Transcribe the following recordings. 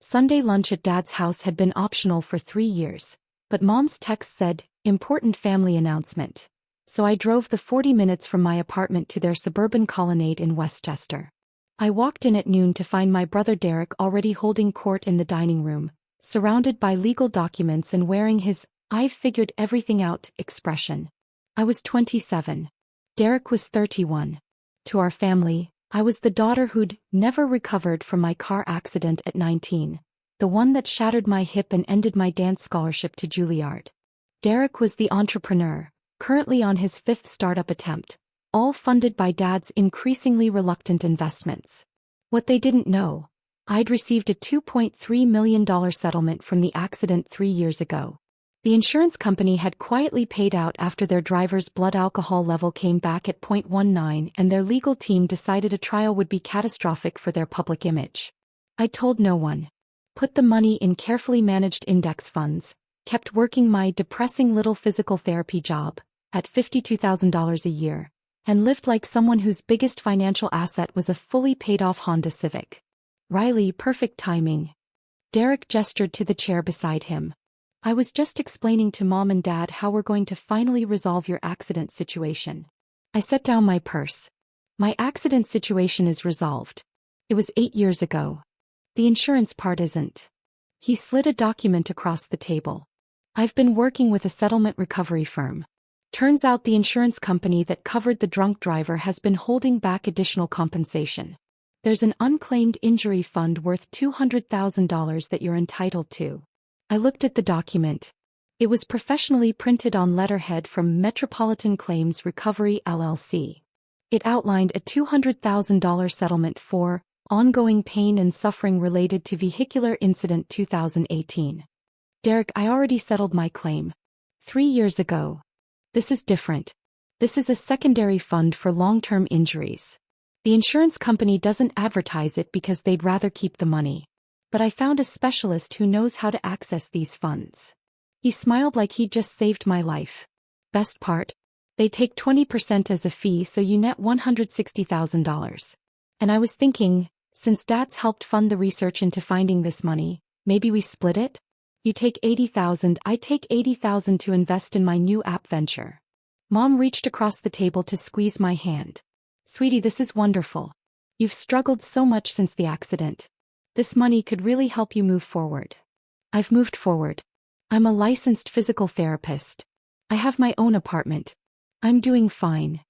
Sunday lunch at Dad's house had been optional for 3 years, but Mom's text said, "Important family announcement." So I drove the 40 minutes from my apartment to their suburban colonnade in Westchester. I walked in at noon to find my brother Derek already holding court in the dining room, surrounded by legal documents and wearing his "I've figured everything out" expression. I was 27. Derek was 31. To our family, I was the daughter who'd never recovered from my car accident at 19, the one that shattered my hip and ended my dance scholarship to Juilliard. Derek was the entrepreneur, currently on his 5th startup attempt, all funded by Dad's increasingly reluctant investments. What they didn't know, I'd received a $2.3 million settlement from the accident 3 years ago. The insurance company had quietly paid out after their driver's blood alcohol level came back at 0.19, and their legal team decided a trial would be catastrophic for their public image. I told no one. Put the money in carefully managed index funds, kept working my depressing little physical therapy job, at $52,000 a year, and lived like someone whose biggest financial asset was a fully paid-off Honda Civic. Riley, perfect timing. Derek gestured to the chair beside him. I was just explaining to Mom and Dad how we're going to finally resolve your accident situation. I set down my purse. My accident situation is resolved. It was 8 years ago. The insurance part isn't. He slid a document across the table. I've been working with a settlement recovery firm. Turns out the insurance company that covered the drunk driver has been holding back additional compensation. There's an unclaimed injury fund worth $200,000 that you're entitled to. I looked at the document. It was professionally printed on letterhead from Metropolitan Claims Recovery LLC. It outlined a $200,000 settlement for ongoing pain and suffering related to vehicular incident 2018. Derek, I already settled my claim 3 years ago. This is different. This is a secondary fund for long-term injuries. The insurance company doesn't advertise it because they'd rather keep the money. But I found a specialist who knows how to access these funds. He smiled like he'd just saved my life. Best part? They take 20% as a fee, so you net $160,000. And I was thinking, since Dad's helped fund the research into finding this money, maybe we split it? You take $80,000, I take $80,000 to invest in my new app venture. Mom reached across the table to squeeze my hand. Sweetie, this is wonderful. You've struggled so much since the accident. This money could really help you move forward. I've moved forward. I'm a licensed physical therapist. I have my own apartment. I'm doing fine.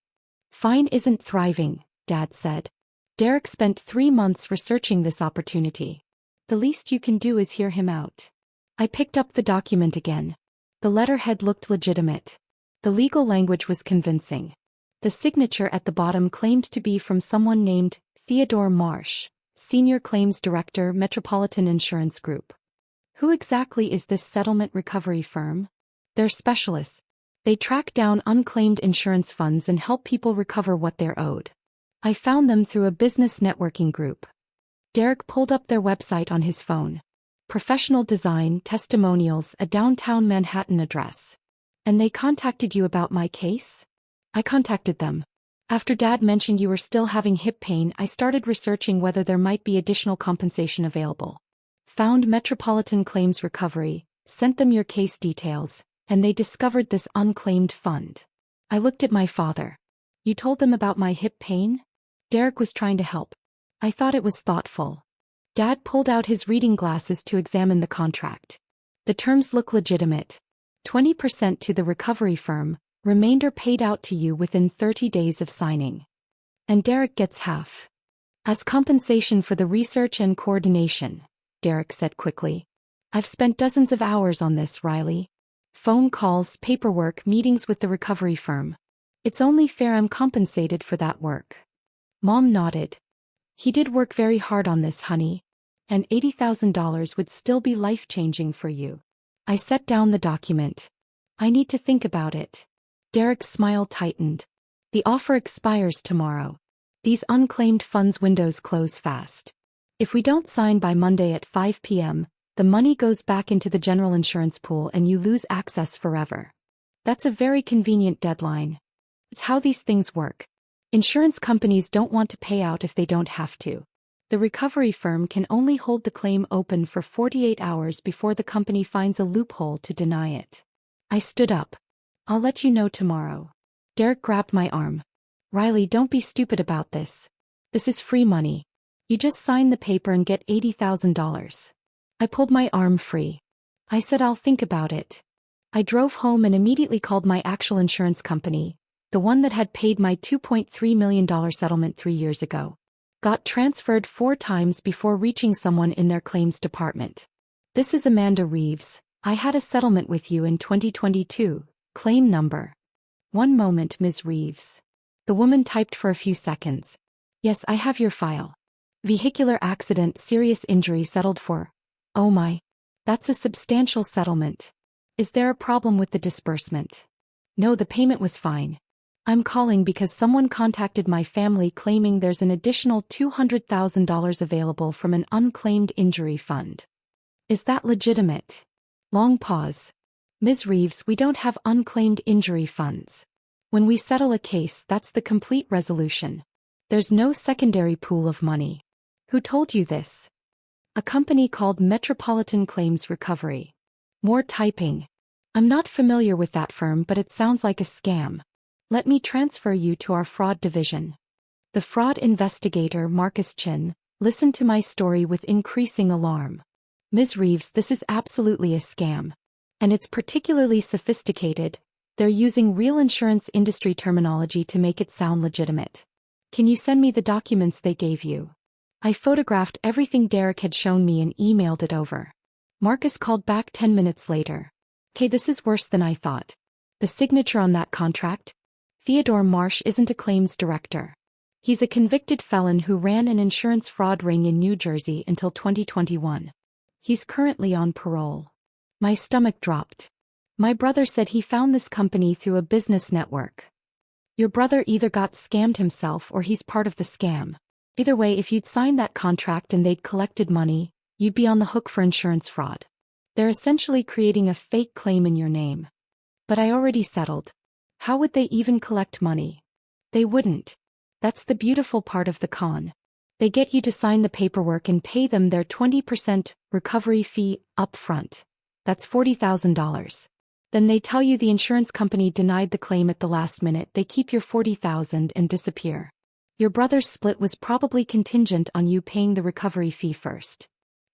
Fine isn't thriving, Dad said. Derek spent 3 months researching this opportunity. The least you can do is hear him out. I picked up the document again. The letterhead looked legitimate. The legal language was convincing. The signature at the bottom claimed to be from someone named Theodore Marsh, Senior Claims Director, Metropolitan Insurance Group. Who exactly is this settlement recovery firm? They're specialists. They track down unclaimed insurance funds and help people recover what they're owed. I found them through a business networking group. Derek pulled up their website on his phone. Professional design, testimonials, a downtown Manhattan address. And they contacted you about my case? I contacted them. After Dad mentioned you were still having hip pain, I started researching whether there might be additional compensation available. Found Metropolitan Claims Recovery, sent them your case details, and they discovered this unclaimed fund. I looked at my father. You told them about my hip pain? Derek was trying to help. I thought it was thoughtful. Dad pulled out his reading glasses to examine the contract. The terms look legitimate. 20% to the recovery firm, remainder paid out to you within 30 days of signing. And Derek gets half. As compensation for the research and coordination, Derek said quickly. I've spent dozens of hours on this, Riley. Phone calls, paperwork, meetings with the recovery firm. It's only fair I'm compensated for that work. Mom nodded. He did work very hard on this, honey. And $80,000 would still be life-changing for you. I set down the document. I need to think about it. Derek's smile tightened. The offer expires tomorrow. These unclaimed funds windows close fast. If we don't sign by Monday at 5 p.m., the money goes back into the general insurance pool and you lose access forever. That's a very convenient deadline. It's how these things work. Insurance companies don't want to pay out if they don't have to. The recovery firm can only hold the claim open for 48 hours before the company finds a loophole to deny it. I stood up. I'll let you know tomorrow. Derek grabbed my arm. Riley, don't be stupid about this. This is free money. You just sign the paper and get $80,000. I pulled my arm free. I said I'll think about it. I drove home and immediately called my actual insurance company, the one that had paid my $2.3 million settlement 3 years ago. Got transferred 4 times before reaching someone in their claims department. This is Amanda Reeves. I had a settlement with you in 2022. Claim number. One moment, Ms. Reeves. The woman typed for a few seconds. Yes, I have your file. Vehicular accident, serious injury settled for. Oh my. That's a substantial settlement. Is there a problem with the disbursement? No, the payment was fine. I'm calling because someone contacted my family claiming there's an additional $200,000 available from an unclaimed injury fund. Is that legitimate? Long pause. Ms. Reeves, we don't have unclaimed injury funds. When we settle a case, that's the complete resolution. There's no secondary pool of money. Who told you this? A company called Metropolitan Claims Recovery. More typing. I'm not familiar with that firm, but it sounds like a scam. Let me transfer you to our fraud division. The fraud investigator, Marcus Chin, listened to my story with increasing alarm. Ms. Reeves, this is absolutely a scam. And it's particularly sophisticated. They're using real insurance industry terminology to make it sound legitimate. Can you send me the documents they gave you? I photographed everything Derek had shown me and emailed it over. Marcus called back 10 minutes later. Okay, this is worse than I thought. The signature on that contract? Theodore Marsh isn't a claims director. He's a convicted felon who ran an insurance fraud ring in New Jersey until 2021. He's currently on parole. My stomach dropped. My brother said he found this company through a business network. Your brother either got scammed himself or he's part of the scam. Either way, if you'd signed that contract and they'd collected money, you'd be on the hook for insurance fraud. They're essentially creating a fake claim in your name. But I already settled. How would they even collect money? They wouldn't. That's the beautiful part of the con. They get you to sign the paperwork and pay them their 20% recovery fee up front. That's $40,000. Then they tell you the insurance company denied the claim at the last minute. They keep your $40,000 and disappear. Your brother's split was probably contingent on you paying the recovery fee first.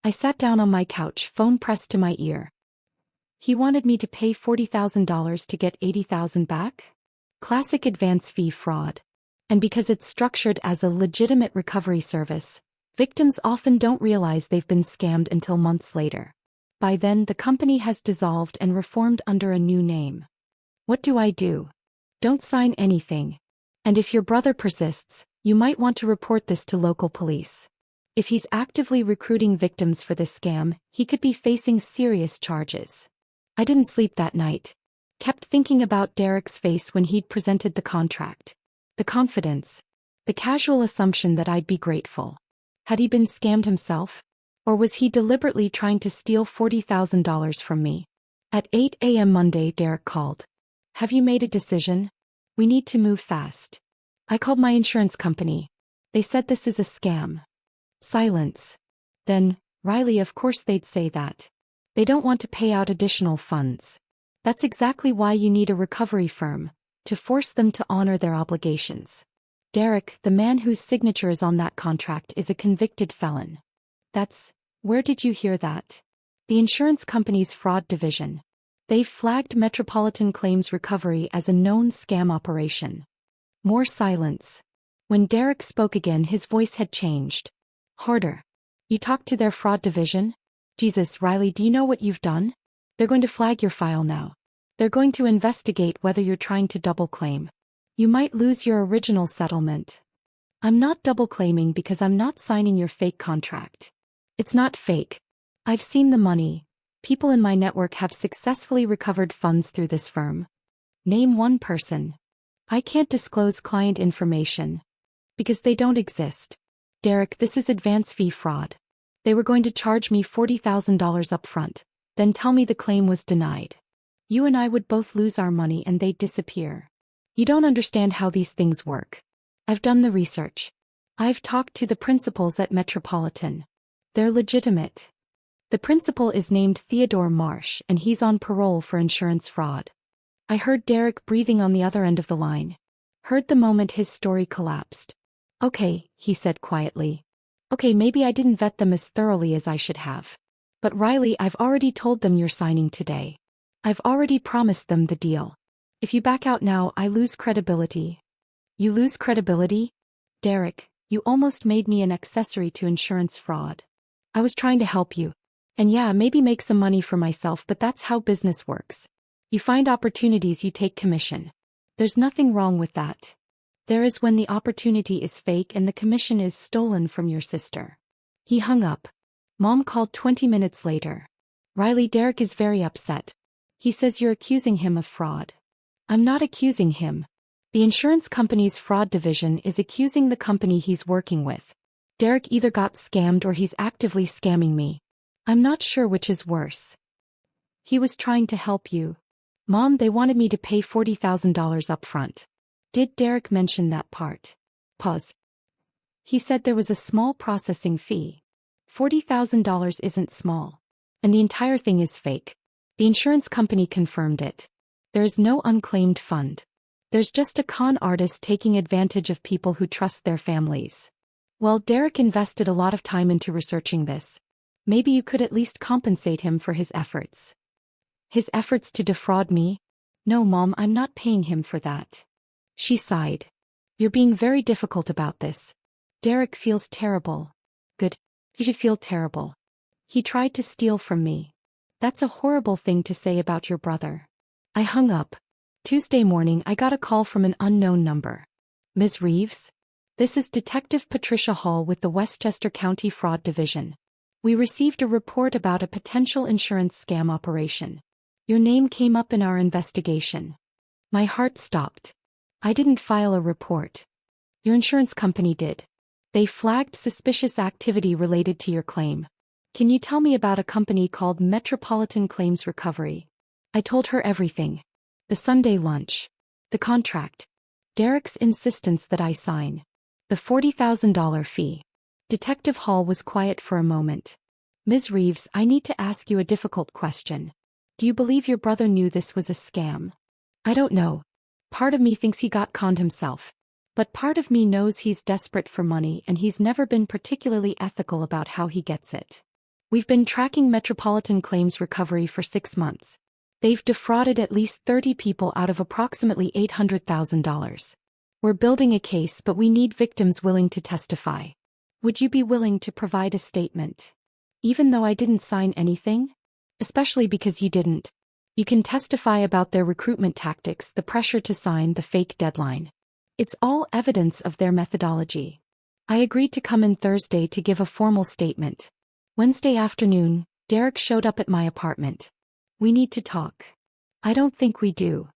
I sat down on my couch, phone pressed to my ear. He wanted me to pay $40,000 to get $80,000 back? Classic advance fee fraud. And because it's structured as a legitimate recovery service, victims often don't realize they've been scammed until months later. By then, the company has dissolved and reformed under a new name. What do I do? Don't sign anything. And if your brother persists, you might want to report this to local police. If he's actively recruiting victims for this scam, he could be facing serious charges. I didn't sleep that night. Kept thinking about Derek's face when he'd presented the contract. The confidence. The casual assumption that I'd be grateful. Had he been scammed himself? Or was he deliberately trying to steal $40,000 from me? At 8 a.m. Monday, Derek called. Have you made a decision? We need to move fast. I called my insurance company. They said this is a scam. Silence. Then, Riley, of course they'd say that. They don't want to pay out additional funds. That's exactly why you need a recovery firm, to force them to honor their obligations. Derek, the man whose signature is on that contract, is a convicted felon. Where did you hear that? The insurance company's fraud division. They've flagged Metropolitan Claims Recovery as a known scam operation. More silence. When Derek spoke again, his voice had changed. Harder. You talked to their fraud division? Jesus, Riley, do you know what you've done? They're going to flag your file now. They're going to investigate whether you're trying to double claim. You might lose your original settlement. I'm not double claiming because I'm not signing your fake contract. It's not fake. I've seen the money. People in my network have successfully recovered funds through this firm. Name one person. I can't disclose client information. Because they don't exist. Derek, this is advance fee fraud. They were going to charge me $40,000 up front, then tell me the claim was denied. You and I would both lose our money and they'd disappear. You don't understand how these things work. I've done the research. I've talked to the principals at Metropolitan. They're legitimate. The principal is named Theodore Marsh and he's on parole for insurance fraud. I heard Derek breathing on the other end of the line. Heard the moment his story collapsed. Okay, he said quietly. Okay, maybe I didn't vet them as thoroughly as I should have. But Riley, I've already told them you're signing today. I've already promised them the deal. If you back out now, I lose credibility. You lose credibility? Derek, you almost made me an accessory to insurance fraud. I was trying to help you. And yeah, maybe make some money for myself, but that's how business works. You find opportunities, you take commission. There's nothing wrong with that. There is when the opportunity is fake and the commission is stolen from your sister. He hung up. Mom called 20 minutes later. Riley, Derek is very upset. He says you're accusing him of fraud. I'm not accusing him. The insurance company's fraud division is accusing the company he's working with. Derek either got scammed or he's actively scamming me. I'm not sure which is worse. He was trying to help you. Mom, they wanted me to pay $40,000 up front. Did Derek mention that part? Pause. He said there was a small processing fee. $40,000 isn't small. And the entire thing is fake. The insurance company confirmed it. There is no unclaimed fund. There's just a con artist taking advantage of people who trust their families. Well, Derek invested a lot of time into researching this. Maybe you could at least compensate him for his efforts. His efforts to defraud me? No, Mom, I'm not paying him for that. She sighed. You're being very difficult about this. Derek feels terrible. Good. He should feel terrible. He tried to steal from me. That's a horrible thing to say about your brother. I hung up. Tuesday morning I got a call from an unknown number. Ms. Reeves? This is Detective Patricia Hall with the Westchester County Fraud Division. We received a report about a potential insurance scam operation. Your name came up in our investigation. My heart stopped. I didn't file a report. Your insurance company did. They flagged suspicious activity related to your claim. Can you tell me about a company called Metropolitan Claims Recovery? I told her everything. The Sunday lunch. The contract. Derek's insistence that I sign. The $40,000 fee. Detective Hall was quiet for a moment. Ms. Reeves, I need to ask you a difficult question. Do you believe your brother knew this was a scam? I don't know. Part of me thinks he got conned himself. But part of me knows he's desperate for money and he's never been particularly ethical about how he gets it. We've been tracking Metropolitan Claims Recovery for 6 months. They've defrauded at least 30 people out of approximately $800,000. We're building a case, but we need victims willing to testify. Would you be willing to provide a statement? Even though I didn't sign anything? Especially because you didn't. You can testify about their recruitment tactics, the pressure to sign, the fake deadline. It's all evidence of their methodology. I agreed to come in Thursday to give a formal statement. Wednesday afternoon, Derek showed up at my apartment. We need to talk. I don't think we do.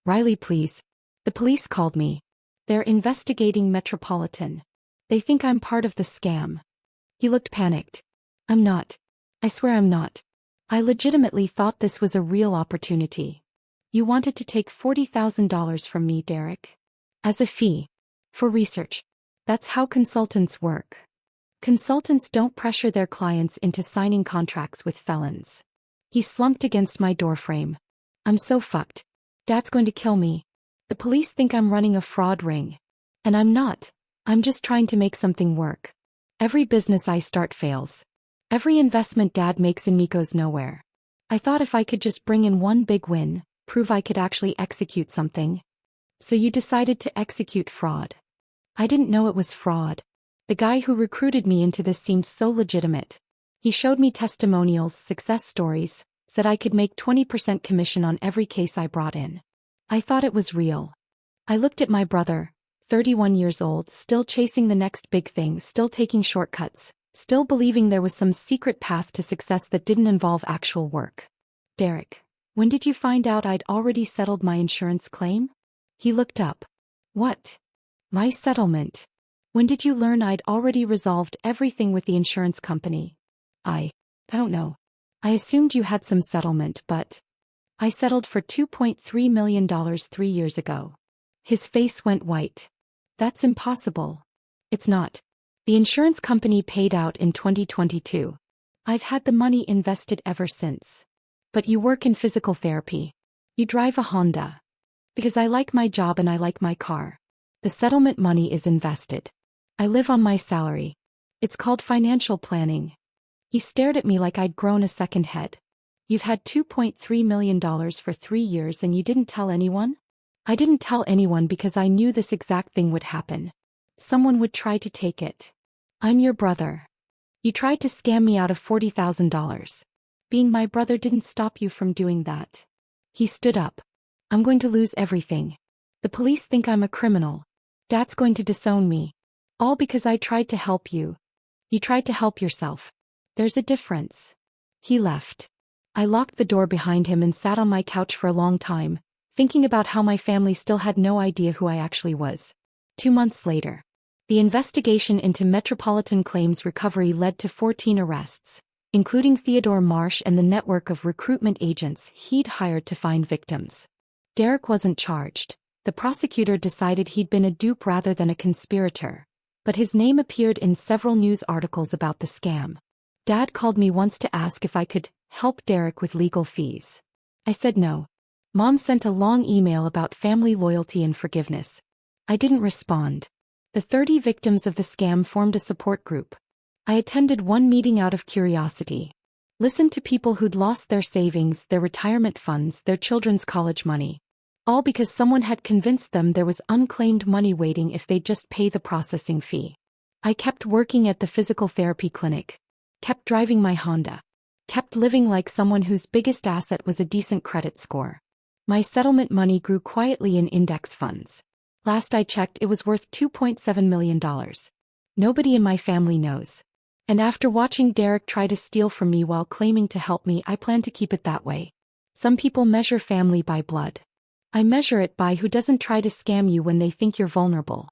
Riley, please. The police called me. They're investigating Metropolitan. They think I'm part of the scam. He looked panicked. I'm not. I swear I'm not. I legitimately thought this was a real opportunity. You wanted to take $40,000 from me, Derek. As a fee. For research. That's how consultants work. Consultants don't pressure their clients into signing contracts with felons. He slumped against my doorframe. I'm so fucked. Dad's going to kill me. The police think I'm running a fraud ring. And I'm not. I'm just trying to make something work. Every business I start fails. Every investment Dad makes in me goes nowhere. I thought if I could just bring in one big win, prove I could actually execute something. So you decided to execute fraud. I didn't know it was fraud. The guy who recruited me into this seemed so legitimate. He showed me testimonials, success stories, said I could make 20% commission on every case I brought in. I thought it was real. I looked at my brother, 31 years old, still chasing the next big thing, still taking shortcuts, still believing there was some secret path to success that didn't involve actual work. Derek, when did you find out I'd already settled my insurance claim? He looked up. What? My settlement. When did you learn I'd already resolved everything with the insurance company? I don't know. I assumed you had some settlement, but I settled for $2.3 million 3 years ago. His face went white. That's impossible. It's not. The insurance company paid out in 2022. I've had the money invested ever since. But you work in physical therapy. You drive a Honda. Because I like my job and I like my car. The settlement money is invested. I live on my salary. It's called financial planning. He stared at me like I'd grown a second head. You've had $2.3 million for 3 years and you didn't tell anyone? I didn't tell anyone because I knew this exact thing would happen. Someone would try to take it. I'm your brother. You tried to scam me out of $40,000. Being my brother didn't stop you from doing that. He stood up. I'm going to lose everything. The police think I'm a criminal. Dad's going to disown me. All because I tried to help you. You tried to help yourself. There's a difference. He left. I locked the door behind him and sat on my couch for a long time, thinking about how my family still had no idea who I actually was. 2 months later. The investigation into Metropolitan Claims Recovery led to 14 arrests, including Theodore Marsh and the network of recruitment agents he'd hired to find victims. Derek wasn't charged. The prosecutor decided he'd been a dupe rather than a conspirator, but his name appeared in several news articles about the scam. Dad called me once to ask if I could help Derek with legal fees. I said no. Mom sent a long email about family loyalty and forgiveness. I didn't respond. The 30 victims of the scam formed a support group. I attended one meeting out of curiosity. Listened to people who'd lost their savings, their retirement funds, their children's college money. All because someone had convinced them there was unclaimed money waiting if they'd just pay the processing fee. I kept working at the physical therapy clinic. Kept driving my Honda. Kept living like someone whose biggest asset was a decent credit score. My settlement money grew quietly in index funds. Last I checked, it was worth $2.7 million. Nobody in my family knows. And after watching Derek try to steal from me while claiming to help me, I plan to keep it that way. Some people measure family by blood. I measure it by who doesn't try to scam you when they think you're vulnerable.